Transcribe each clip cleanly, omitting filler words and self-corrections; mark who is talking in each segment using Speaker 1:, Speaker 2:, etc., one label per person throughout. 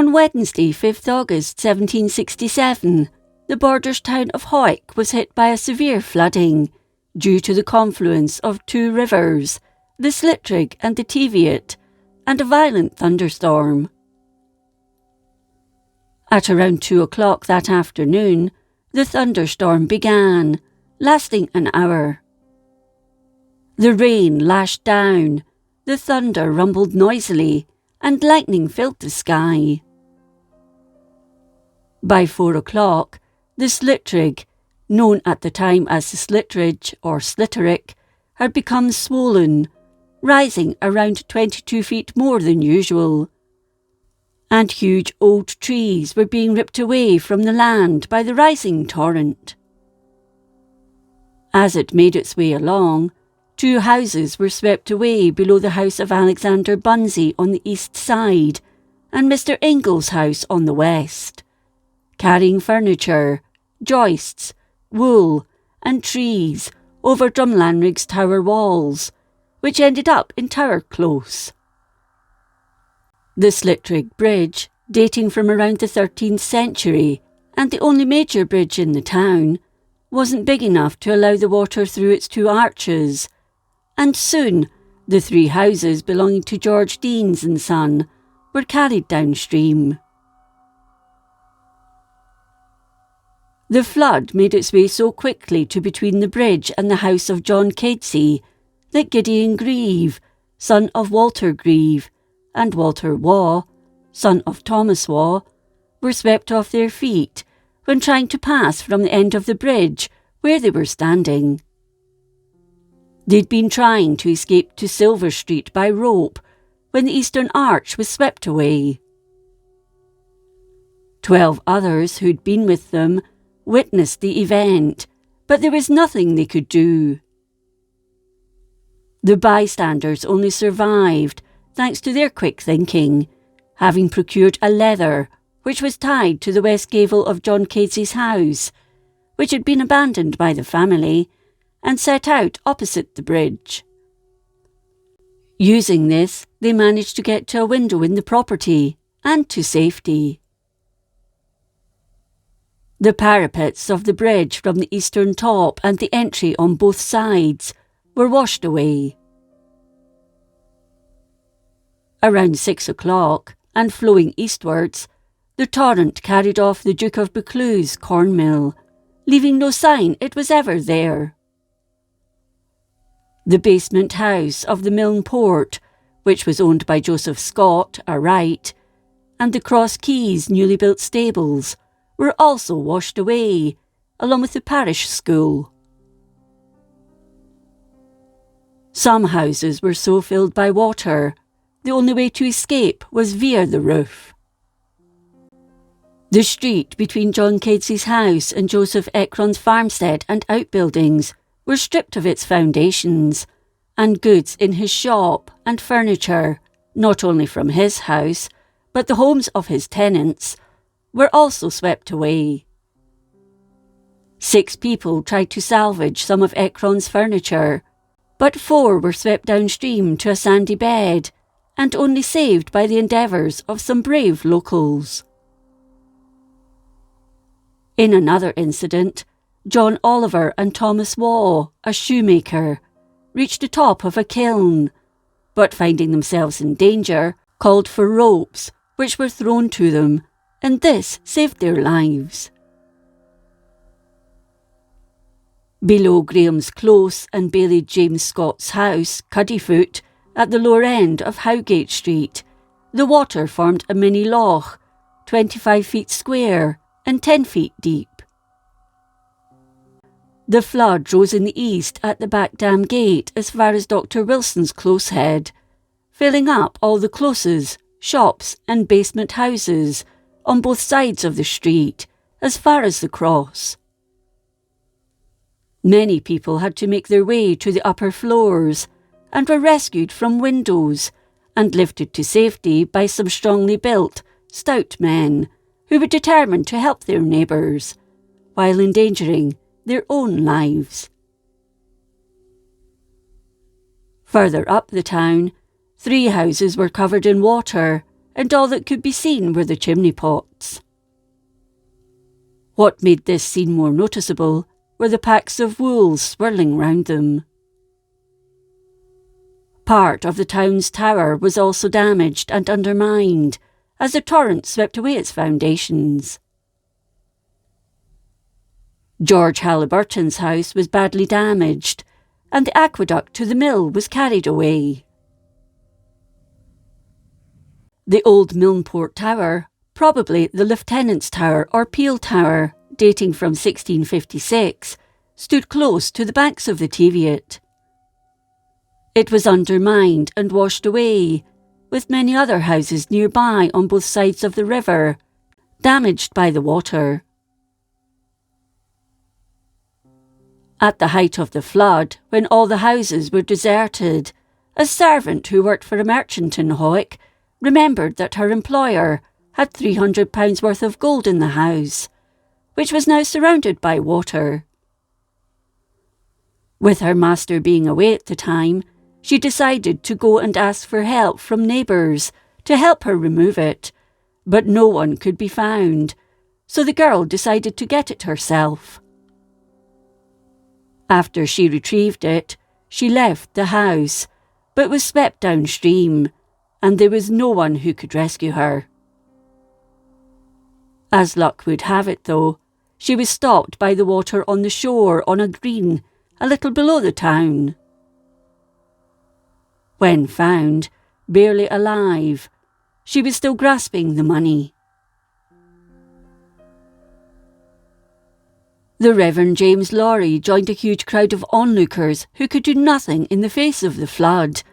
Speaker 1: On Wednesday, 5th August 1767, the borders town of Hawick was hit by a severe flooding due to the confluence of two rivers, the Slitrig and the Teviot, and a violent thunderstorm. At around 2 o'clock that afternoon, the thunderstorm began, lasting an hour. The rain lashed down, the thunder rumbled noisily, and lightning filled the sky. By 4 o'clock, the Slitrig, known at the time as the Slitridge or Slitterick, had become swollen, rising around 22 feet more than usual, and huge old trees were being ripped away from the land by the rising torrent. As it made its way along, 2 houses were swept away below the house of Alexander Bunsey on the east side and Mr. Ingall's house on the west, carrying furniture, joists, wool and trees over Drumlanrig's tower walls, which ended up in Tower Close. The Slitrig Bridge, dating from around the 13th century and the only major bridge in the town, wasn't big enough to allow the water through its 2 arches, and soon the 3 houses belonging to George Deans and Son were carried downstream. The flood made its way so quickly to between the bridge and the house of John Catesy that Gideon Grieve, son of Walter Grieve, and Walter Waugh, son of Thomas Waugh, were swept off their feet when trying to pass from the end of the bridge where they were standing. They'd been trying to escape to Silver Street by rope when the eastern arch was swept away. 12 others who'd been with them witnessed the event, but there was nothing they could do. The bystanders only survived thanks to their quick thinking, having procured a leather which was tied to the west gable of John Case's house, which had been abandoned by the family, and set out opposite the bridge. Using this, they managed to get to a window in the property and to safety. The parapets of the bridge from the eastern top and the entry on both sides were washed away. Around 6 o'clock, and flowing eastwards, the torrent carried off the Duke of Buccleuch's corn mill, leaving no sign it was ever there. The basement house of the Milne Port, which was owned by Joseph Scott, a Wright, and the Cross Keys newly built stables were also washed away, along with the parish school. Some houses were so filled by water, the only way to escape was via the roof. The street between John Case's house and Joseph Ekron's farmstead and outbuildings were stripped of its foundations, and goods in his shop and furniture, not only from his house, but the homes of his tenants, were also swept away. 6 people tried to salvage some of Ekron's furniture, but 4 were swept downstream to a sandy bed, and only saved by the endeavours of some brave locals. In another incident, John Oliver and Thomas Waugh, a shoemaker, reached the top of a kiln, but finding themselves in danger, called for ropes, which were thrown to them, and this saved their lives. Below Graham's Close and Bailey James Scott's house, Cuddyfoot, at the lower end of Howgate Street, the water formed a mini loch, 25 feet square and 10 feet deep. The flood rose in the east at the back dam gate as far as Dr. Wilson's Close Head, filling up all the closes, shops and basement houses on both sides of the street, as far as the cross. Many people had to make their way to the upper floors and were rescued from windows and lifted to safety by some strongly built, stout men who were determined to help their neighbours, while endangering their own lives. Further up the town, 3 houses were covered in water, and all that could be seen were the chimney pots. What made this scene more noticeable were the packs of wolves swirling round them. Part of the town's tower was also damaged and undermined as the torrent swept away its foundations. George Halliburton's house was badly damaged, and the aqueduct to the mill was carried away. The old Milnport Tower, probably the Lieutenant's Tower or Peel Tower, dating from 1656, stood close to the banks of the Teviot. It was undermined and washed away, with many other houses nearby on both sides of the river, damaged by the water. At the height of the flood, when all the houses were deserted, a servant who worked for a merchant in Hawick remembered that her employer had £300 worth of gold in the house, which was now surrounded by water. With her master being away at the time, she decided to go and ask for help from neighbours to help her remove it, but no one could be found, so the girl decided to get it herself. After she retrieved it, she left the house, but was swept downstream, and there was no one who could rescue her. As luck would have it, though, she was stopped by the water on the shore on a green a little below the town. When found, barely alive, she was still grasping the money. The Reverend James Lorry joined a huge crowd of onlookers who could do nothing in the face of the flood,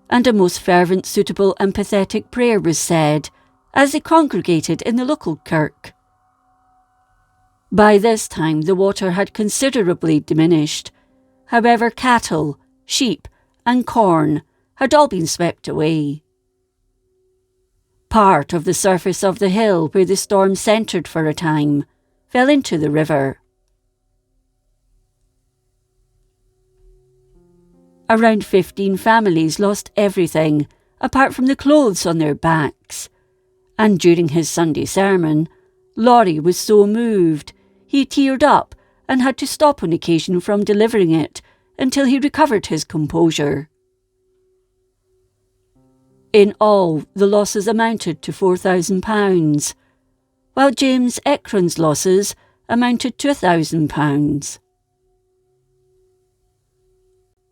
Speaker 1: and a most fervent, suitable and pathetic prayer was said as they congregated in the local kirk. By this time the water had considerably diminished. However, cattle, sheep and corn had all been swept away. Part of the surface of the hill where the storm centred for a time fell into the river. Around 15 families lost everything apart from the clothes on their backs, and during his Sunday sermon, Lorry was so moved he teared up and had to stop on occasion from delivering it until he recovered his composure. In all, the losses amounted to £4,000, while James Ekron's losses amounted to £1,000.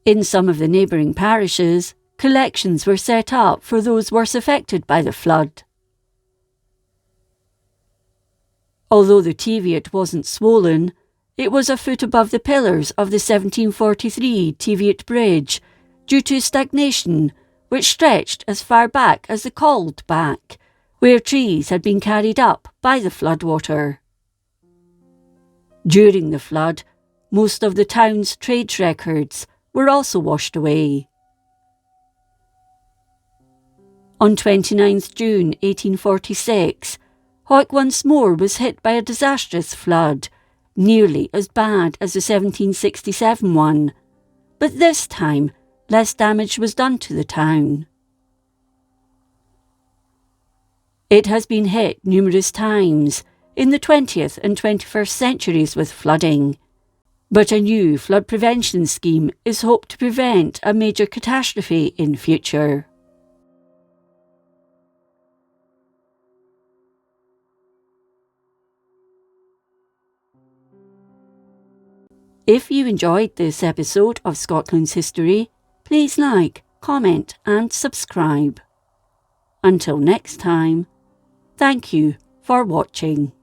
Speaker 1: In some of the neighbouring parishes, collections were set up for those worse affected by the flood. Although the Teviot wasn't swollen, it was a foot above the pillars of the 1743 Teviot Bridge due to stagnation which stretched as far back as the Cald back, where trees had been carried up by the floodwater. During the flood, most of the town's trade records were also washed away. On 29th June 1846, Hawick once more was hit by a disastrous flood, nearly as bad as the 1767 one, but this time less damage was done to the town. It has been hit numerous times in the 20th and 21st centuries with flooding, but a new flood prevention scheme is hoped to prevent a major catastrophe in future. If you enjoyed this episode of Scotland's History, please like, comment and subscribe. Until next time, thank you for watching.